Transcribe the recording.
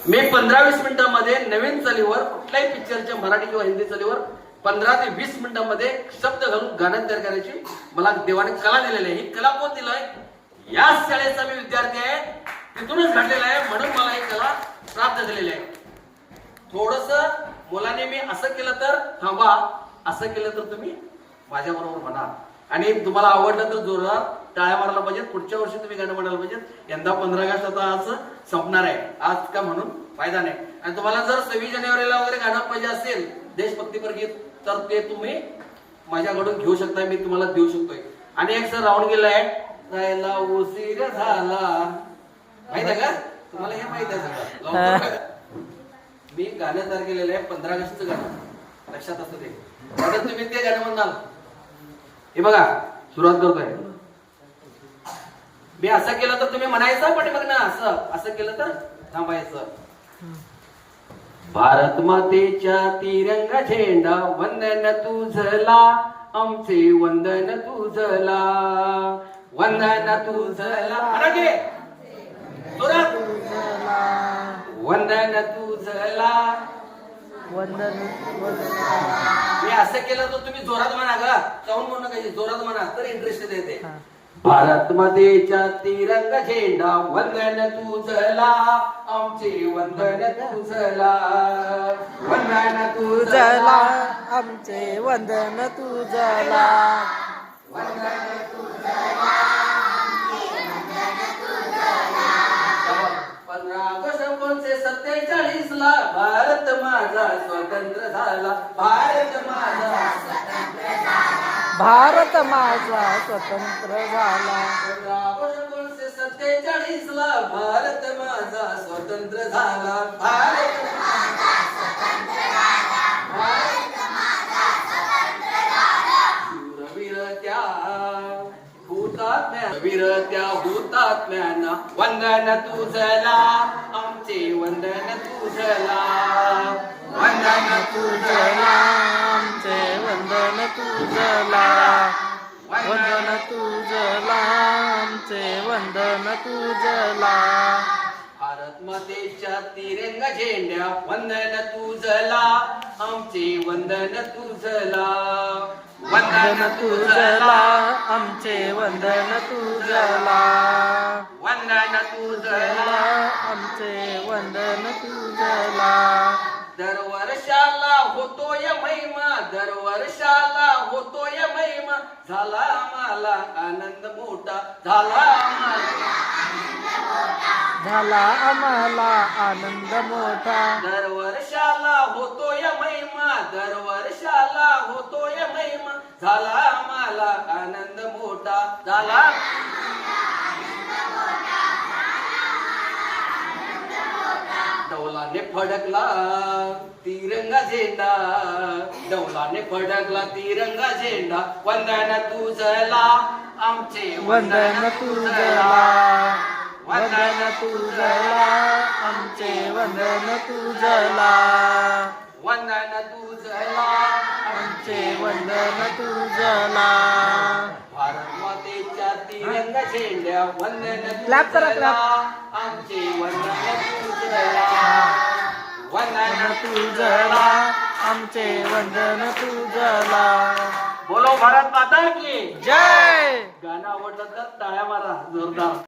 मी 15-20 मिनिटांमध्ये नवीन चालीवर कुठल्याही पिक्चरच्या मराठी किंवा हिंदी चालीवर 15 ते 20 मिनिटांमध्ये शब्द घालून गाणं तयार करायची मला देवाने कला दिलेली आहे. ही कला कोण दिलाय? याच शाळेचा मी विद्यार्थी आहे, तिथूनच घडलेला आहे, म्हणून मला ही कला प्राप्त झालेली आहे. थोडस मुलाने मी असं केलं तर थांबा, असं केलं तर तुम्ही माझ्या बरोबर म्हणा, आणि तुम्हाला आवडलं तर जोरदार टाळ्या मारायला पाहिजे. पुढच्या वर्षी तुम्ही गाणं म्हणायला पाहिजे. यंदा 15 ऑगस्ट आता आज संपणार आहे, आज का म्हणून फायदा नाही. आणि तुम्हाला जर 26 जानेवारीला वगैरे गाणं पाहिजे असेल देशभक्तीपर गीत, तर ते तुम्ही माझ्याकडून घेऊ शकता, मी तुम्हाला देऊ शकतोय. आणि एक सर राहून गेलाय, जायला उशीर झाला, माहित आहे का तुम्हाला? हे माहित आहे सगळं. मी गाणं तयार केलेलं आहे 15 ऑगस्टचं गाणं, लक्षात असतं ते. आता तुम्ही ते गाणं म्हणाल. हे बघा, सुरुवात करतोय मी. असं केलं तर तुम्ही म्हणायचं, पण बघ ना असं असं केलं तर थांबायचं. भारत मातेच्या तिरंगा झेंडा वंदन तुझला, आमचे वंदन तुझला, वंदन तुझला, वंदन तुझला, वंदन. मी असं केलं तर तुम्ही जोरात म्हणा ग, जाऊन म्हणू नका, जोरात म्हणा तर इंटरेस्ट येते. भारत मातेच्या तिरंगा झेंडा वंदन तुझला, आमचे वंदन तुझला, वंदन तुझला, आमचे वंदन तुझला, वंदन तुझला. 15 ऑगस्ट 1947 ला भारत माझा स्वतंत्र झाला, भारत माझा स्वतंत्र झाला, भारत माझा स्वतंत्र झाला. 15 ऑगस्ट 1947 ला भारत माझा स्वतंत्र झाला, भारत माझा स्वतंत्र झाला, भारत माझा स्वतंत्र झाला. शूरवीर त्या हुतात्म्यांना वंदन तुझला, आमचे वंदन तुझला, वंदन तुझला, आमचे वंदन तुझला, वंदन तुझला, आमचे वंदन तुझला. भारत मातेच्या तिरंगा झेंड्या वंदन तुझला, आमचे वंदन तुझला, वंदन तुझला, आमचे वंदन तुझला, वंदन तुझला, आमचे वंदन तुझला. दरवर्षाला होतोय महिमा, दरवर्षाला होतोय महिमा, झाला आम्हाला आनंद मोठा, झाला झाला आम्हाला आनंद मोठा. दरवर्षाला होतोय महिमा, दरवर्षाला होतोय महिमा, झाला आम्हाला आनंद मोठा, झाला. डौलाने फडकला तिरंगा झेंडा, डौलाने फडकला तिरंगा झेंडा, वंदन तुझला, आमचे वंदन तुझला, वंदन तुझला, आमचे वंदन तुझला, वंदन तुझला, आमचे वंदन तुझला. भारत मातेच्या तिरंगा झेंड्या वंदन क्लॅप करा, तुझला, क्लॅप. आमचे वंदन तुझला, वंदन तुझला, आमचे वंदन तुझला. बोलो भारत माता की जय. गाणं आवडलं तर टाळ्या मारा जोरदार.